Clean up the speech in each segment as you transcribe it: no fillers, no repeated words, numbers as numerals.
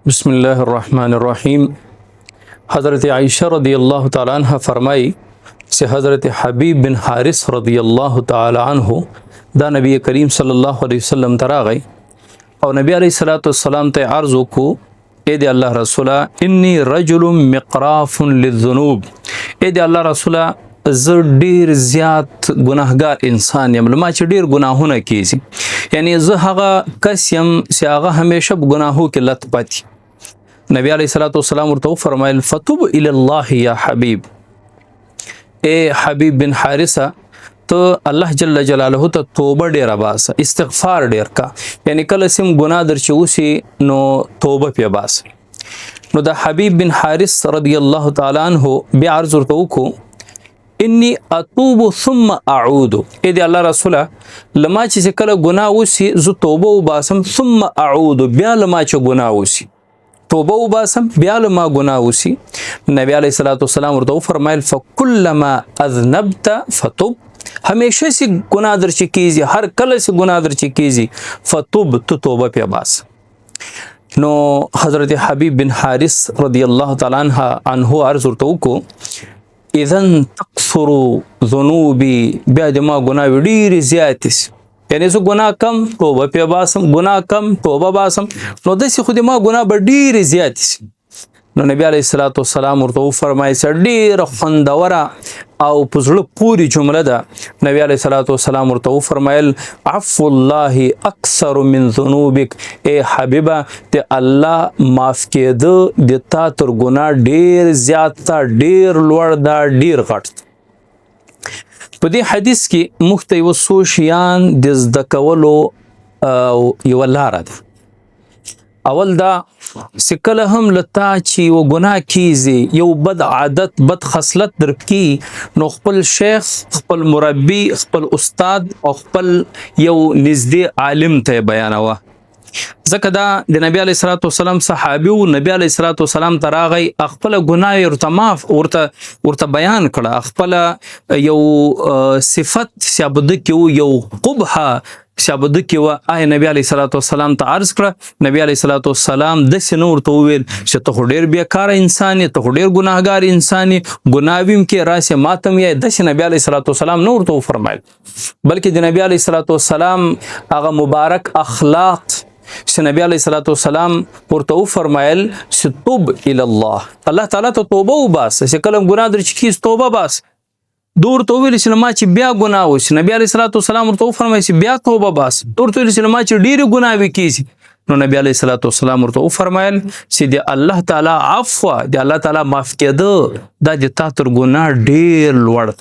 بسم الله الرحمن الرحیم. حضرت عائشہ رضی اللہ تعالی عنہ فرمائی کہ حضرت حبیب بن حارث رضی اللہ تعالی عنہ دا نبی کریم صلی الله علیه وسلم تراغی او نبی علیہ الصلوۃ والسلام ته عرض وکړو، اے دی الله رسوله انی رجل مقراف للذنوب، اے دی الله رسوله زه ډیر زیات ګناهګار انسان یم، لما چې ډیر ګناهونه کیږي، یعنی زه هغه کس یم چې هغه همیشه په ګناهو کې لت پاتې. نبی علیہ الصلوۃ والسلام ورته فرمایل فتوب الی الله یا حبیب، اے حبیب بن حارثه ته الله جل جلاله ته توبه ډیر باسه، استغفار ډیر کا، یعنی کله سم ګناه در چې وسی نو توبه پی باسه. نو دا حبیب بن حارث رضی الله تعالی عنہ بیا عرض ورته وکړو، انی اتوب ثم اعود، اے دی الله رسوله لما چې کله ګناه وسی زه توبه وباسم، ثم اعود بیا لما چې ګناه وسی توبه وباسم بیا لما ګناه وسی. نبی علیہ الصلوۃ والسلام ورته فرمایل فکلما اذنبت فتب، همیشه سی ګناه در چې کیږي، هر کله سی ګناه در چې کیږي فتب تو توبه پی باس. نو حضرت حبیب بن حارث رضی الله تعالی عنہ عرض ورته وکړو، اذن تکثر ذنوبی، بیا د ما ګناه ډیر زیات شي، یعنی زه ګناه کم توبه پی باسم، ګناه کم توبه باسم، نو داسې خو د ما ګناه به ډیر زیات شي. نو نبی علیہ الصلوۃ والسلام ورته فرمایي چې ډیره خوندوره او په زړه پورې جمله ده. نبی علیہ الصلوۃ والسلام ورته فرمایل عفو الله اکثر من ذنوبک، اے حبیبه ته الله معاف کېده د تا تر ګناه ډیر زیات تا، ډیر لوړ دا، ډیر غټ. په دې حدیث کې موږ ته یو څو شیان د زده کولو یو لاره ده. اول دا چې کله هم لتا چې یو ګناه کیږي، یو بد عادت بد خصلت در کی، نو خپل شیخ، خپل مربی، خپل استاد او خپل یو نږدې عالم ته بیانوه. ځکه دا د نبی علیہ الصلوۃ والسلام صحابي او نبی علیہ الصلوۃ والسلام تراغی خپل ګناه ورته معاف ورته بیان کړه، خپل یو صفت شابد کیو، یو قبح شابد کیو، آی نبی علیہ الصلوۃ والسلام ته عرض کړه. نبی علیہ الصلوۃ والسلام د سينور ته ویل چې ته ډیر بیکار انسان یې، ته ډیر ګناهګار انسان یې، ګناویم کې راشه ماتم یې. د نبی علیہ الصلوۃ والسلام نور ته فرمایل، بلکې د نبی علیہ الصلوۃ والسلام هغه مبارک اخلاق چې نبی علیہ الصلوۃ والسلام ورته فرمایل چې توب الی الله، الله تعالی ته توبه وباس، چې کله ګناه در چې کیږي توبه باس. دور ته ویل چې ما چې بیا ګناه وشي، نبی علیہ الصلوۃ والسلام ورته فرمایي چې بیا توبه باس. دور ته ویل چې ما چې ډیر ګناه وکړي، نو نبی علیہ الصلوۃ والسلام ورته فرمایل چې د الله تعالی عفو، د الله تعالی معاف کېده دا د تا تر ګناه ډیر لوړ.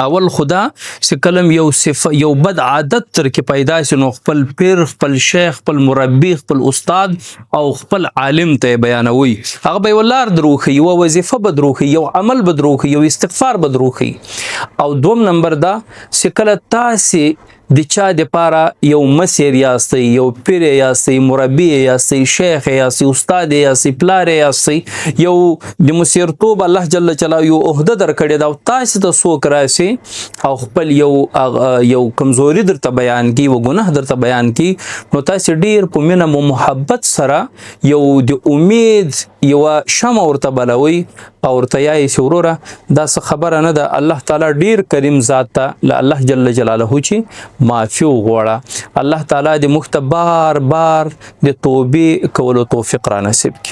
اول خدا چې کلم یو بد عادت تر کې پیدا شي، نو خپل پیر، خپل شیخ، خپل مربی، خپل استاد او خپل عالم ته بیانوي. هغه به ولار دروخي، یو وظیفه بدروخي، یو عمل بدروخي، یو استغفار بدروخي. او دوم نمبر دا چې کله تاسې د چا د پاره یو مسیر یاستئ، یو پیر یاستئ، مربی یاستئ، شیخ یاستئ، استاد یاستئ، پلار یاستئ، یو د مسیرتوب الله جل جلاله یو عہده درکړې دا، تاسې ته څوک راشي او خپل یو کمزوري درته بیان کی، و ګناه درته بیان کی، نو تاسې ډیر په مینه او محبت سره یو د امید یو شمع ورته بلوي او ورته یایي چې وروره دا څه خبره نه ده، الله تعالی ډیر کریم ذات ته، له الله جل جلاله چې معافي وغواړه. الله تعالی د موږ ته بار بار د توبې کولو توفیق را نصیب کړي.